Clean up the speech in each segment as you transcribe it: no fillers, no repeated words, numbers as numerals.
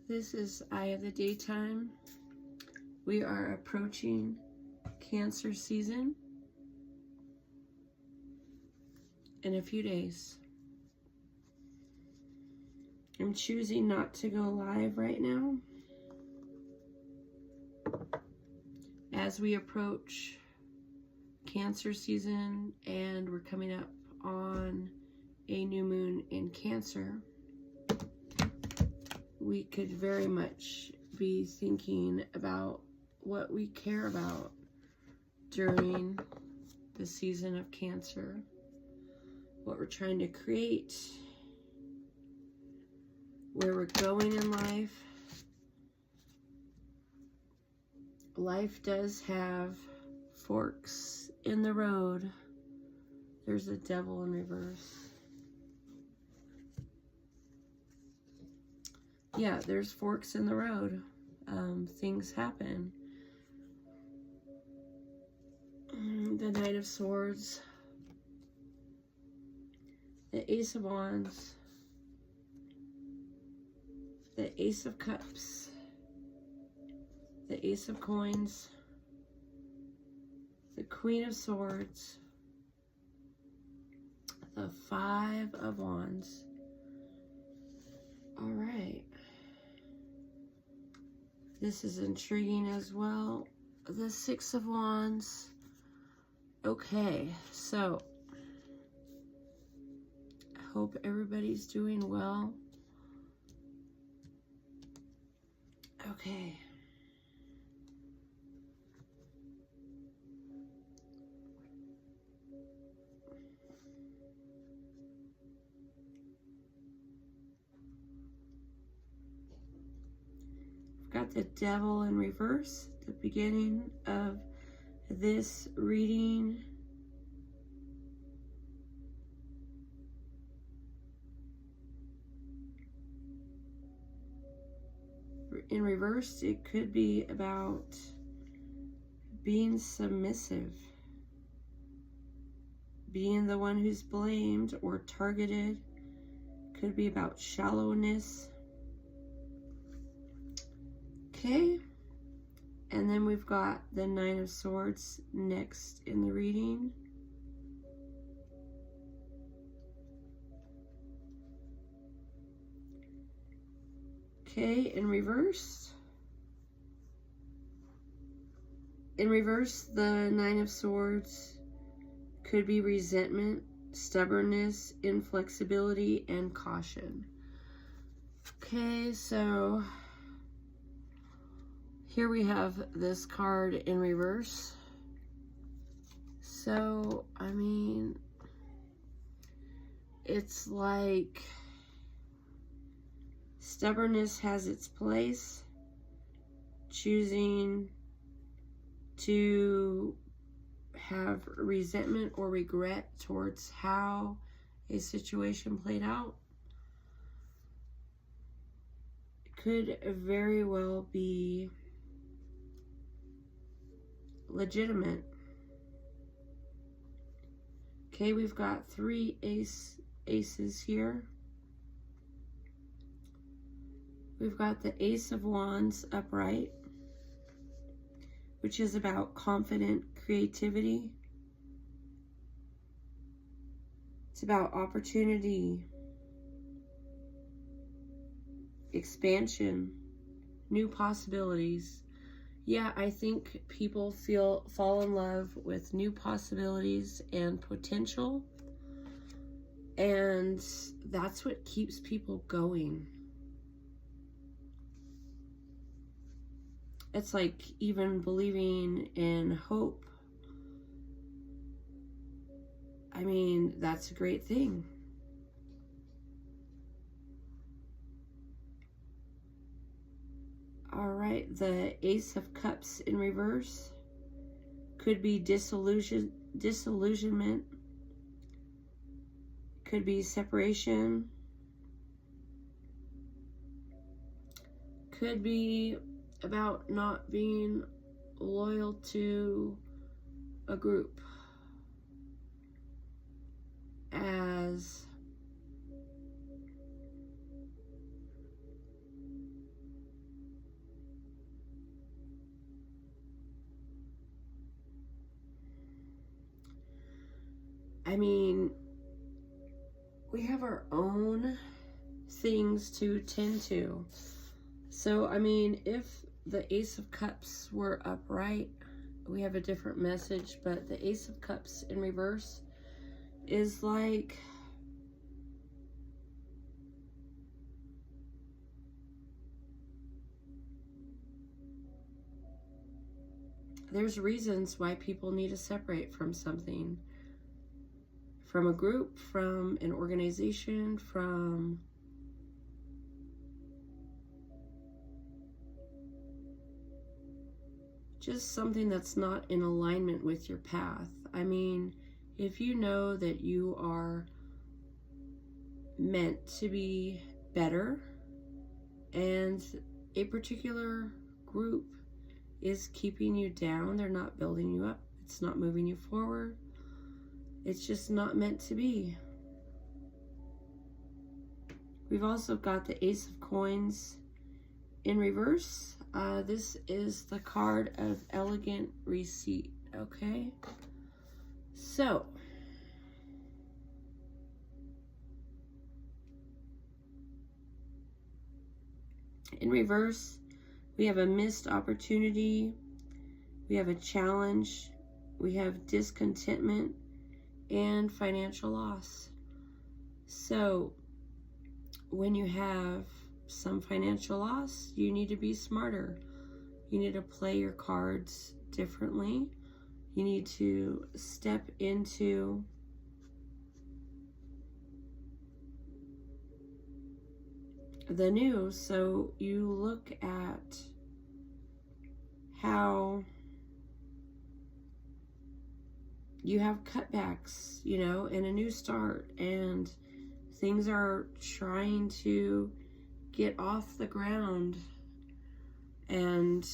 This is Eye of the Daytime. We are approaching Cancer season in a few days. I'm choosing not to go live right now as we approach Cancer season, and we're coming up on a new moon in Cancer. We could very much be thinking about what we care about during the season of Cancer, what we're trying to create, where we're going in life. Life does have forks in the road. There's a devil in reverse. Yeah, there's forks in the road. Things happen. The Knight of Swords, the Ace of Wands, the Ace of Cups, the Ace of Coins, the Queen of Swords, the Five of Wands. All right. This is intriguing as well. The Six of Wands. Okay, so I hope everybody's doing well. Okay. Got the Devil in reverse at the beginning of this reading. In reverse, it could be about being submissive, being the one who's blamed or targeted. Could be about shallowness. Okay, and then we've got the Nine of Swords next in the reading. Okay, in reverse. In reverse, the Nine of Swords could be resentment, stubbornness, inflexibility, and caution. Okay, so here we have this card in reverse. So, I mean, it's like stubbornness has its place. Choosing to have resentment or regret towards how a situation played out could very well be legitimate. Okay, we've got three aces here. We've got the Ace of Wands upright, which is about confident creativity. It's about opportunity, expansion, new possibilities. Yeah, I think people fall in love with new possibilities and potential, and that's what keeps people going. It's like even believing in hope. I mean, that's a great thing. All right, the Ace of Cups in reverse could be disillusionment, could be separation, could be about not being loyal to a group, as I mean, we have our own things to tend to. So, I mean, if the Ace of Cups were upright, we have a different message, but the Ace of Cups in reverse is like, there's reasons why people need to separate from something, from a group, from an organization, from just something that's not in alignment with your path. I mean, if you know that you are meant to be better and a particular group is keeping you down, they're not building you up, it's not moving you forward, it's just not meant to be. We've also got the Ace of Coins in reverse. This is the card of elegant receipt, okay? So, in reverse, we have a missed opportunity, we have a challenge, we have discontentment, and financial loss. So, when you have some financial loss, you need to be smarter. You need to play your cards differently. You need to step into the new. So you look at how you have cutbacks, you know, and a new start, and things are trying to get off the ground. And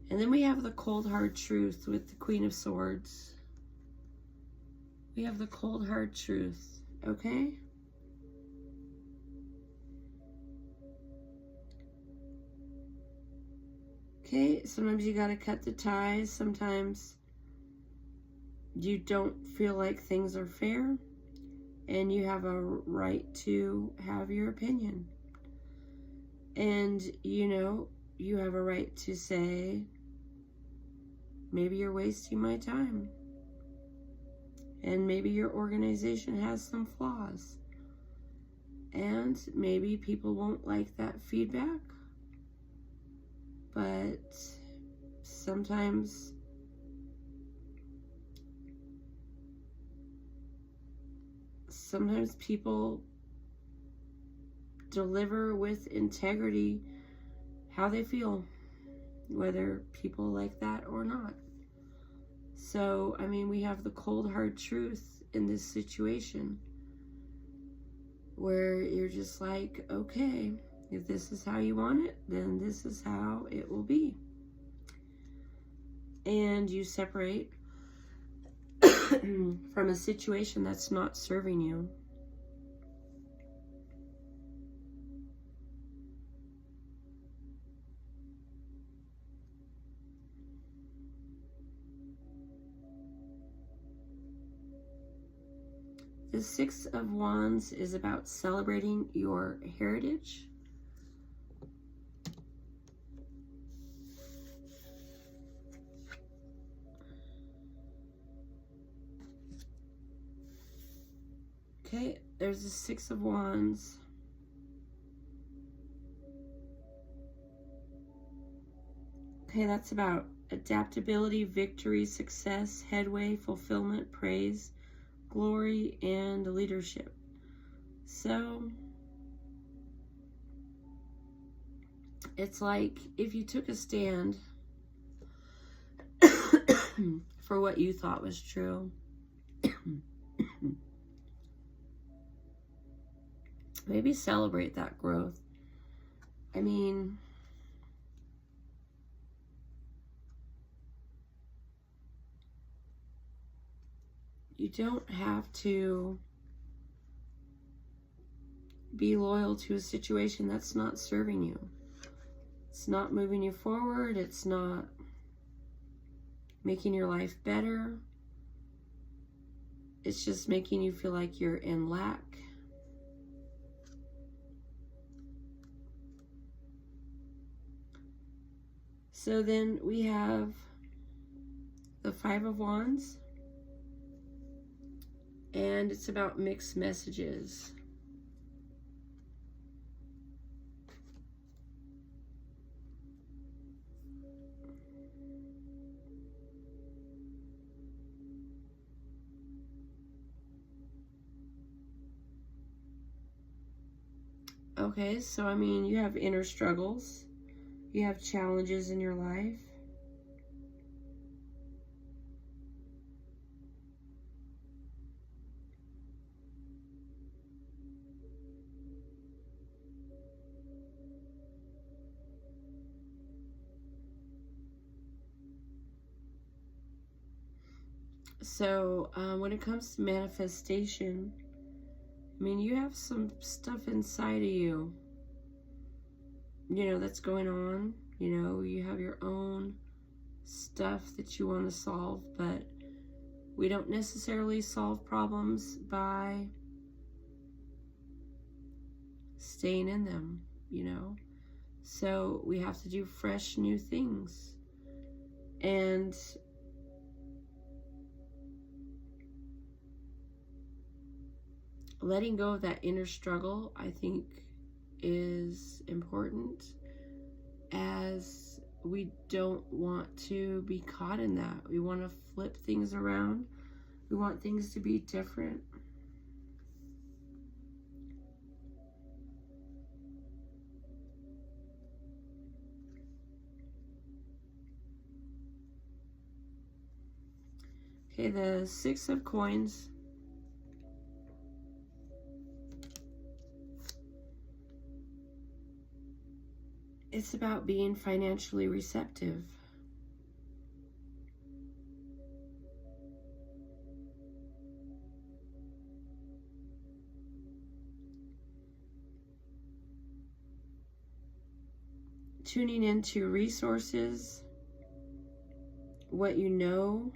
then we have the cold hard truth with the Queen of Swords. We have the cold hard truth, okay? Okay, sometimes you gotta cut the ties. Sometimes you don't feel like things are fair, and you have a right to have your opinion. And, you know, you have a right to say, maybe you're wasting my time. And maybe your organization has some flaws. And maybe people won't like that feedback. But sometimes people deliver with integrity how they feel, whether people like that or not. So, I mean, we have the cold hard truth in this situation where you're just like, okay, if this is how you want it, then this is how it will be. And you separate from a situation that's not serving you. The Six of Wands is about celebrating your heritage. Okay, there's the Six of Wands. Okay, that's about adaptability, victory, success, headway, fulfillment, praise, glory, and leadership. So it's like if you took a stand for what you thought was true, maybe celebrate that growth. I mean, you don't have to be loyal to a situation that's not serving you. It's not moving you forward. It's not making your life better. It's just making you feel like you're in lack. So then we have the Five of Wands, and it's about mixed messages. Okay, so I mean, you have inner struggles. You have challenges in your life. So when it comes to manifestation, I mean, you have some stuff inside of you, that's going on. You have your own stuff that you want to solve, but we don't necessarily solve problems by staying in them, So we have to do fresh new things. And letting go of that inner struggle, I think, is important, as we don't want to be caught in that. We want to flip things around. We want things to be different. Okay, the Six of Coins. It's about being financially receptive. Tuning into resources, what you know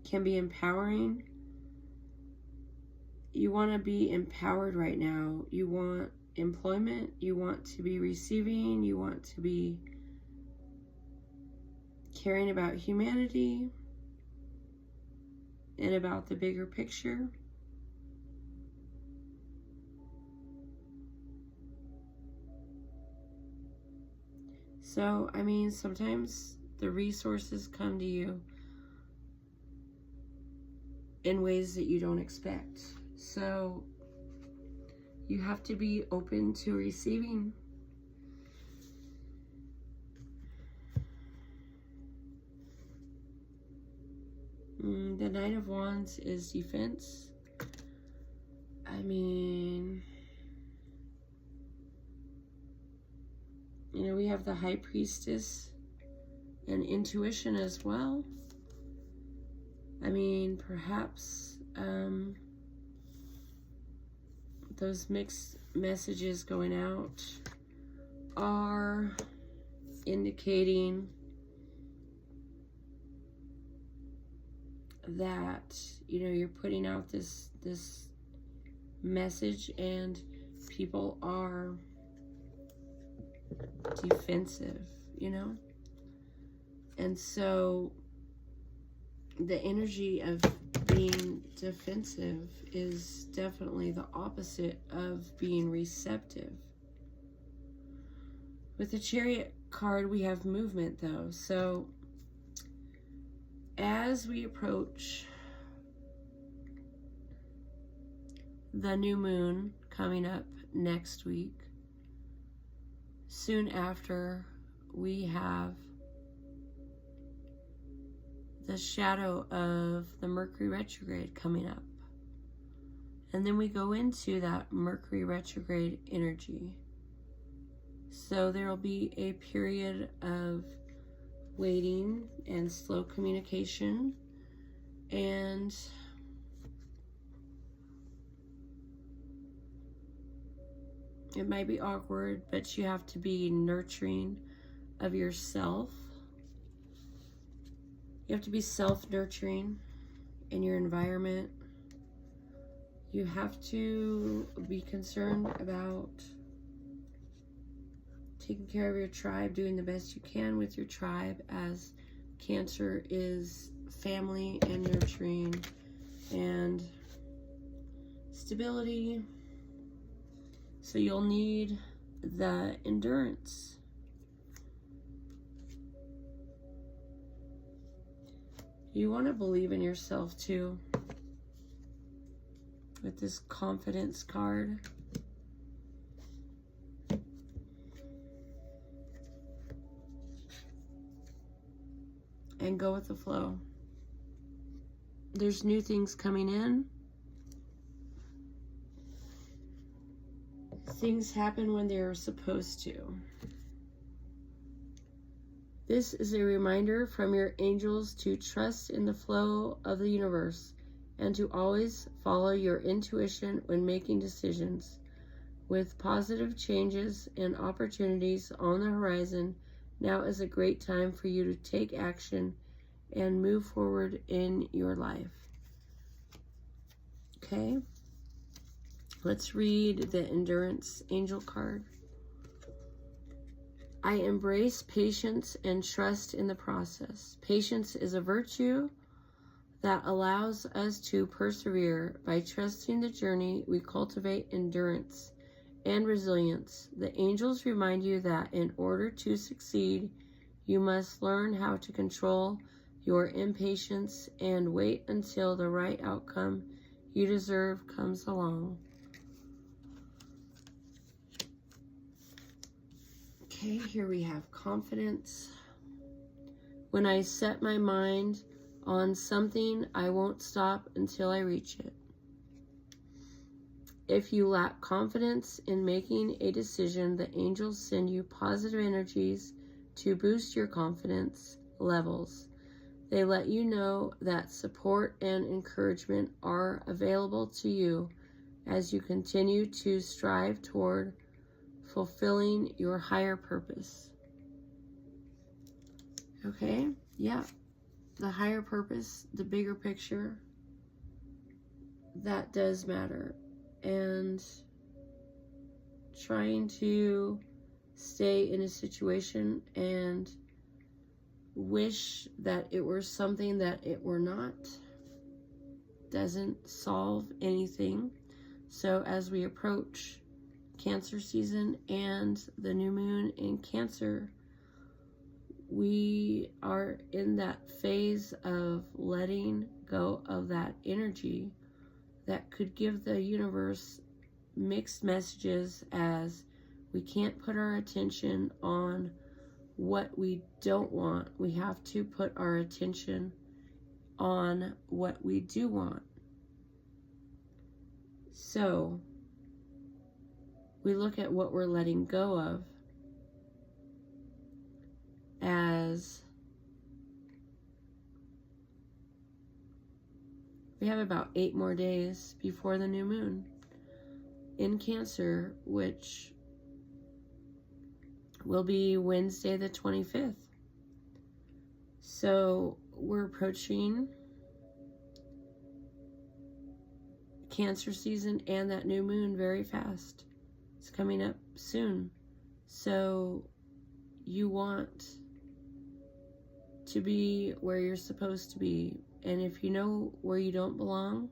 can be empowering. You want to be empowered right now. You want employment, you want to be receiving, you want to be caring about humanity and about the bigger picture. So, I mean, sometimes the resources come to you in ways that you don't expect. So you have to be open to receiving. The Knight of Wands is defense. I mean, we have the High Priestess and intuition as well. I mean, perhaps those mixed messages going out are indicating that you're putting out this message and people are defensive, and so the energy of being defensive is definitely the opposite of being receptive. With the Chariot card, we have movement, though. So as we approach the new moon coming up next week, soon after, we have the shadow of the Mercury retrograde coming up. And then we go into that Mercury retrograde energy. So there will be a period of waiting and slow communication, and It might be awkward, but you have to be nurturing of yourself. You have to be self-nurturing in your environment. You have to be concerned about taking care of your tribe, doing the best you can with your tribe, as Cancer is family and nurturing and stability. So you'll need the endurance. You want to believe in yourself too, with this confidence card. And go with the flow. There's new things coming in. Things happen when they're supposed to. This is a reminder from your angels to trust in the flow of the universe and to always follow your intuition when making decisions. With positive changes and opportunities on the horizon, now is a great time for you to take action and move forward in your life. Okay, let's read the Endurance Angel card. I embrace patience and trust in the process. Patience is a virtue that allows us to persevere. By trusting the journey, we cultivate endurance and resilience. The angels remind you that in order to succeed, you must learn how to control your impatience and wait until the right outcome you deserve comes along. Okay, here we have confidence. When I set my mind on something, I won't stop until I reach it. If you lack confidence in making a decision, the angels send you positive energies to boost your confidence levels. They let you know that support and encouragement are available to you as you continue to strive toward fulfilling your higher purpose. Okay, yeah, the higher purpose, the bigger picture, that does matter. And trying to stay in a situation and wish that it were something that it were not doesn't solve anything. So as we approach Cancer season and the new moon in Cancer, we are in that phase of letting go of that energy that could give the universe mixed messages, as we can't put our attention on what we don't want. We have to put our attention on what we do want. So we look at what we're letting go of as we have about 8 more days before the new moon in Cancer, which will be Wednesday the 25th. So we're approaching Cancer season and that new moon very fast. It's coming up soon. So you want to be where you're supposed to be. And if you know where you don't belong,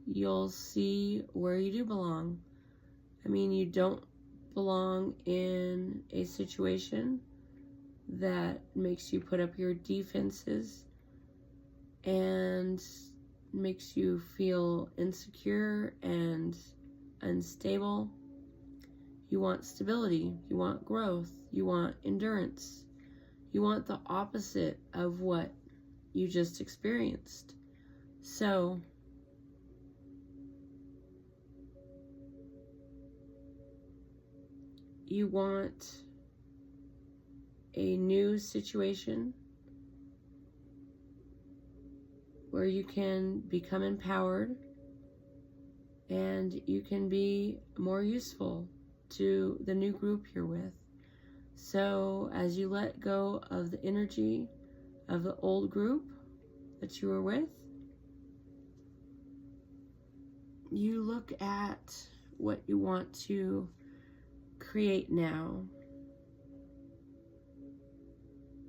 you'll see where you do belong. I mean, you don't belong in a situation that makes you put up your defenses and makes you feel insecure and unstable. You want stability, you want growth, you want endurance. You want the opposite of what you just experienced. So you want a new situation where you can become empowered and you can be more useful to the new group you're with. So as you let go of the energy of the old group that you were with, you look at what you want to create now.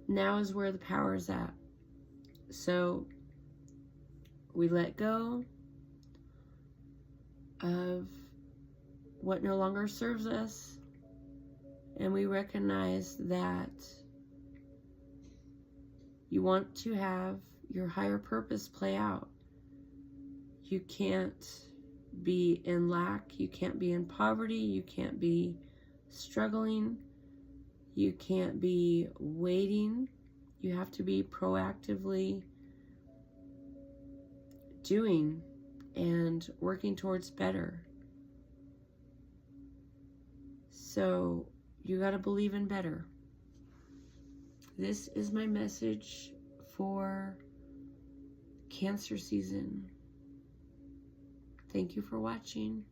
Now is where the power is at. So we let go of what no longer serves us, and we recognize that you want to have your higher purpose play out. You can't be in lack, you can't be in poverty, you can't be struggling, you can't be waiting. You have to be proactively doing and working towards better. So you got to believe in better. This is my message for Cancer season. Thank you for watching.